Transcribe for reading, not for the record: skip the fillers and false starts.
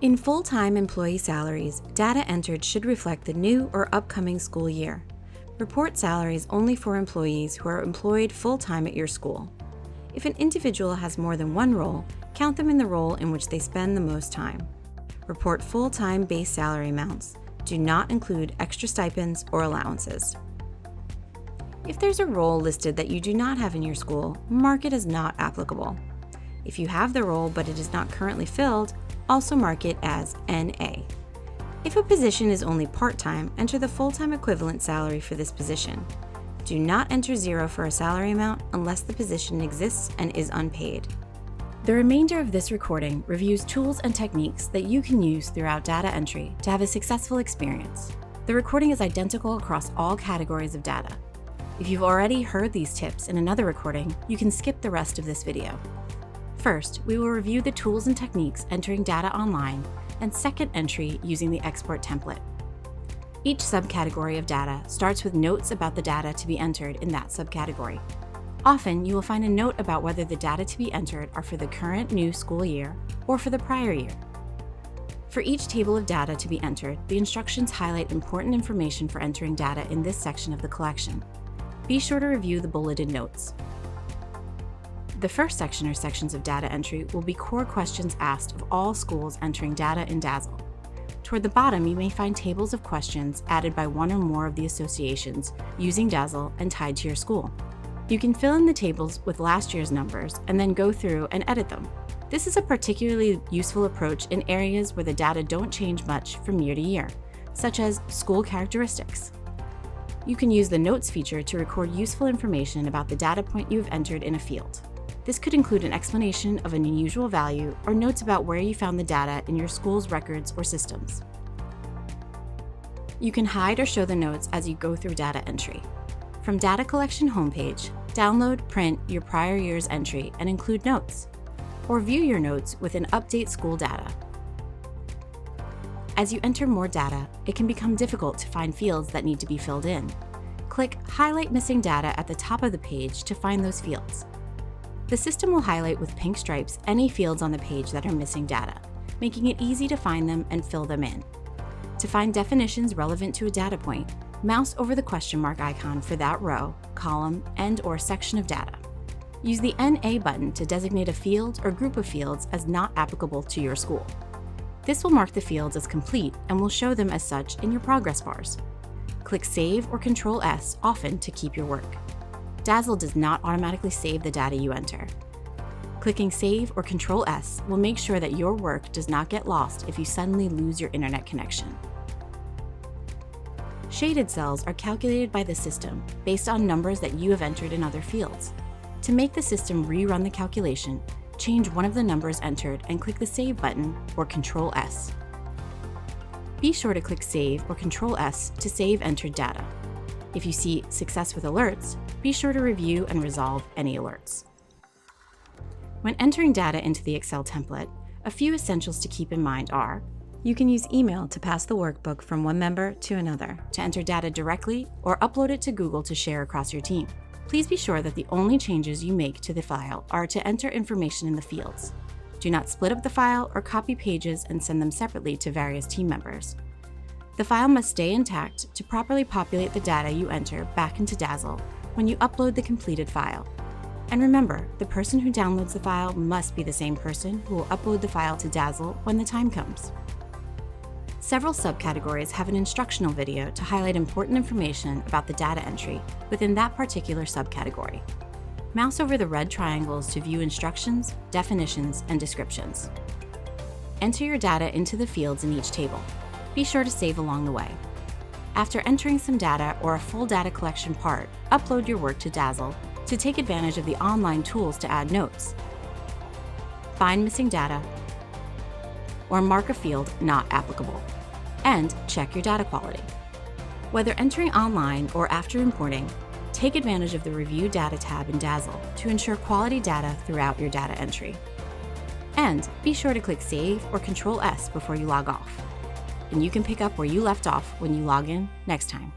In full-time employee salaries, data entered should reflect the new or upcoming school year. Report salaries only for employees who are employed full-time at your school. If an individual has more than one role, count them in the role in which they spend the most time. Report full-time base salary amounts. Do not include extra stipends or allowances. If there's a role listed that you do not have in your school, mark it as not applicable. If you have the role but it is not currently filled, also mark it as NA. If a position is only part-time, enter the full-time equivalent salary for this position. Do not enter 0 for a salary amount unless the position exists and is unpaid. The remainder of this recording reviews tools and techniques that you can use throughout data entry to have a successful experience. The recording is identical across all categories of data. If you've already heard these tips in another recording, you can skip the rest of this video. First, we will review the tools and techniques entering data online, and second entry using the export template. Each subcategory of data starts with notes about the data to be entered in that subcategory. Often, you will find a note about whether the data to be entered are for the current new school year or for the prior year. For each table of data to be entered, the instructions highlight important information for entering data in this section of the collection. Be sure to review the bulleted notes. The first section or sections of data entry will be core questions asked of all schools entering data in DASL. Toward the bottom, you may find tables of questions added by one or more of the associations using DASL and tied to your school. You can fill in the tables with last year's numbers and then go through and edit them. This is a particularly useful approach in areas where the data don't change much from year to year, such as school characteristics. You can use the Notes feature to record useful information about the data point you have entered in a field. This could include an explanation of an unusual value or notes about where you found the data in your school's records or systems. You can hide or show the notes as you go through data entry. From Data Collection homepage, download, print your prior year's entry and include notes, or view your notes within Update School Data. As you enter more data, it can become difficult to find fields that need to be filled in. Click Highlight Missing Data at the top of the page to find those fields. The system will highlight with pink stripes any fields on the page that are missing data, making it easy to find them and fill them in. To find definitions relevant to a data point, mouse over the question mark icon for that row, column, and/or section of data. Use the NA button to designate a field or group of fields as not applicable to your school. This will mark the fields as complete and will show them as such in your progress bars. Click Save or Control-S often to keep your work. DASL does not automatically save the data you enter. Clicking Save or Control-S will make sure that your work does not get lost if you suddenly lose your internet connection. Shaded cells are calculated by the system based on numbers that you have entered in other fields. To make the system rerun the calculation, change one of the numbers entered and click the Save button or Control-S. Be sure to click Save or Control-S to save entered data. If you see Success with Alerts, be sure to review and resolve any alerts. When entering data into the Excel template, a few essentials to keep in mind are: you can use email to pass the workbook from one member to another, to enter data directly, or upload it to Google to share across your team. Please be sure that the only changes you make to the file are to enter information in the fields. Do not split up the file or copy pages and send them separately to various team members. The file must stay intact to properly populate the data you enter back into DASL when you upload the completed file. And remember, the person who downloads the file must be the same person who will upload the file to DASL when the time comes. Several subcategories have an instructional video to highlight important information about the data entry within that particular subcategory. Mouse over the red triangles to view instructions, definitions, and descriptions. Enter your data into the fields in each table. Be sure to save along the way. After entering some data or a full data collection part, upload your work to DASL to take advantage of the online tools to add notes, find missing data, or mark a field not applicable, and check your data quality. Whether entering online or after importing, take advantage of the Review Data tab in DASL to ensure quality data throughout your data entry. And be sure to click Save or Control-S before you log off. And you can pick up where you left off when you log in next time.